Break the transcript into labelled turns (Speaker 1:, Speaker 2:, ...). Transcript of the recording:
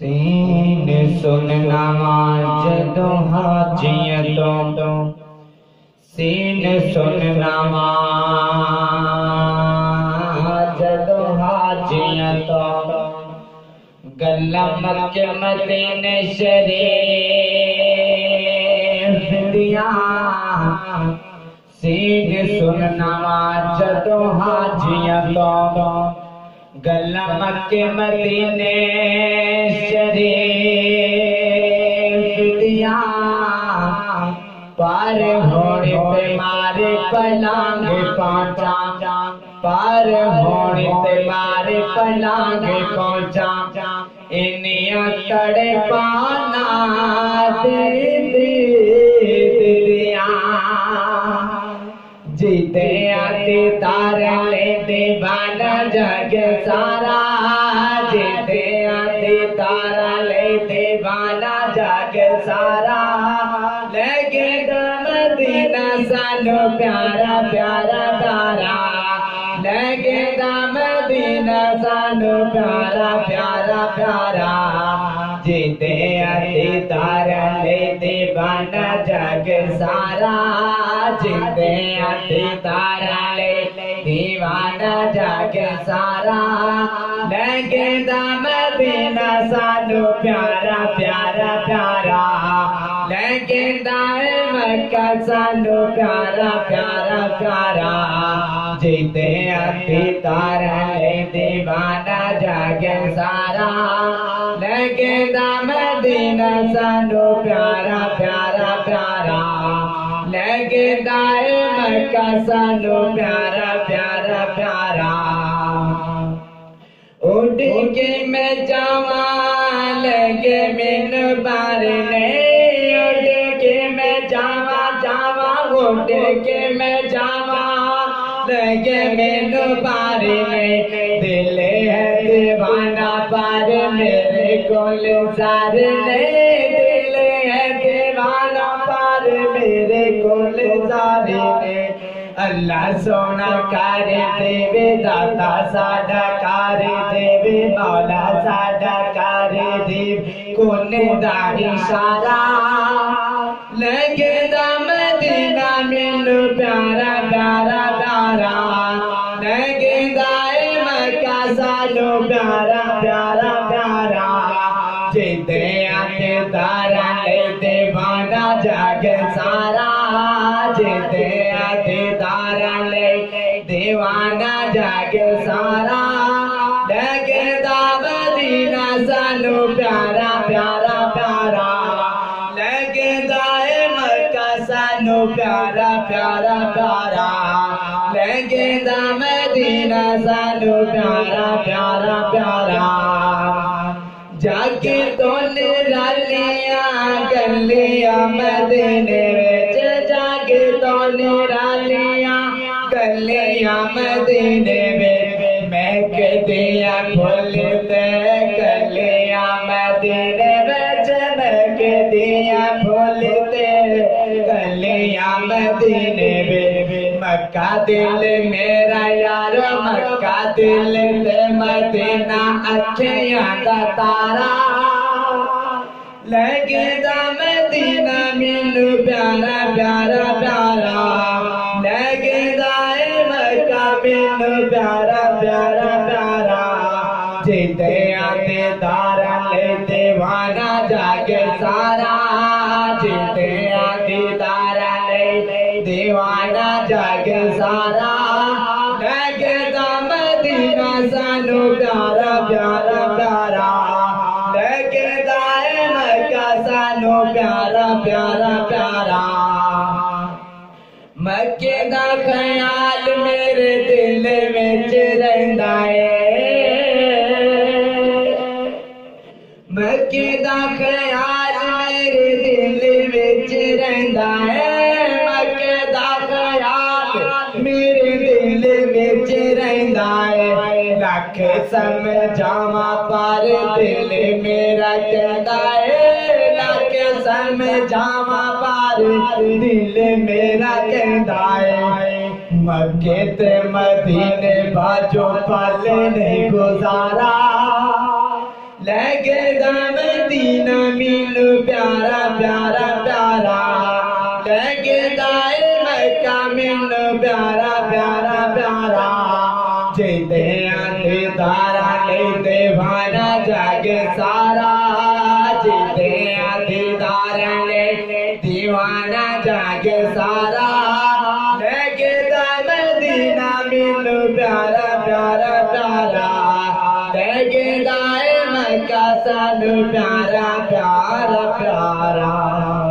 Speaker 1: Scene सुनना जदों हाजियां तो सीन सुनना जदों हाजियां तो गल्ला मक्के मदीने शरीफ दियां सीन सुनना जदों हाजियां तो गल्ला मक्के मदीने शरीफ दियां पार होने पे मारे पलांगे पहुंचा पार होने पे मारे पलांगे पहुंचा इन्निया तड़े पाना दिया जीते आते तार ले दीवाना जग सारा जीते आते तारा ले दीवाना जग सारा लेके मदीना सानू प्यारा प्यारा प्यारा लेके मदीना सानू प्यारा प्यारा प्यारा जीते आते तारा ले दीवाना जग सारा जीते आते तारा ले दीवाना जग सारा लेके मदीना सानू प्यारा प्यारा प्यारा लेके मक्का सानू प्यारा प्यारा प्यारा जीते आते तारा ले दीवाना जग सारा लेके मदीना सानू प्यारा प्यारा प्यारा लेके मक्का सानू प्यारा प्यारा प्यारा उड़ के मैं जावा लगे मिन बार ने उड़ के मैं जावा जावा उड़ के मैं जावा लगे मिन बार ने दिल है दीवाना पार मेरे कोल जार ने दिल है दीवाना पार मेरे कोल जार ने अल्लाह सोना कर देवे दाता साडा कर देवे मौला साडा कर देवे कोने दा इशारा लगे मदीना मैनू प्यारा प्यारा प्यारा लगे मक्का सानू प्यारा प्यारा प्यारा जीते आते तारा ले दीवाना जग सारा जीते आते तारा ले दीवाना जग सारा लगे मदीना सानू प्यारा प्यारा प्यारा लगे मक्का सानू प्यारा प्यारा प्यारा लगे मदीना सानू प्यारा प्यारा प्यारा जाके तो निरालियां गलियां मदीने विच जाके तो निरालियां गलियां मदीने विच महकदियां फुल ते गलियां मदीने विच महकदियां फुल ते गलियां मदीने विच मक्का दिल मेरा यार मक्का दिल ते मदीना अखियां दा तारा लगे मदीना मैनू प्यारा प्यारा प्यारा लगे मक्का मैनू प्यारा प्यारा प्यारा जीते आते तारा ले दीवाना जग सारा जीते आते तारा ले दीवाना जग सारा लगे मदीना सानू प्यारा प्यारा प्यारा लगे मक्का सानू प्यारा प्यारा प्यारा मक्के दा ख्याल मेरे दिल विच रहिंदा है मक्के दा ख्याल मेरे दिल विच रहिंदा है मक्के दा ख्याल मेरे दिल विच रहिंदा है लख समझावा पर दिल मेरा कहंदा है लख समझावा पर दिल मेरा कहंदा है मक्के ते मदीने बाजो पल नहीं गुजारा लगे मदीना मैनू प्यारा प्यारा प्यारा लगदा है मक्का मैनू प्यारा प्यारा प्यारा जिंदे दीदारा लेते भाना जग सारा जिंदे दीदारा ले दीवाना जग सारा लगदा मदीना मैनू प्यारा प्यारा प्यारा लगदा है मक्का सानू प्यारा प्यारा प्यारा।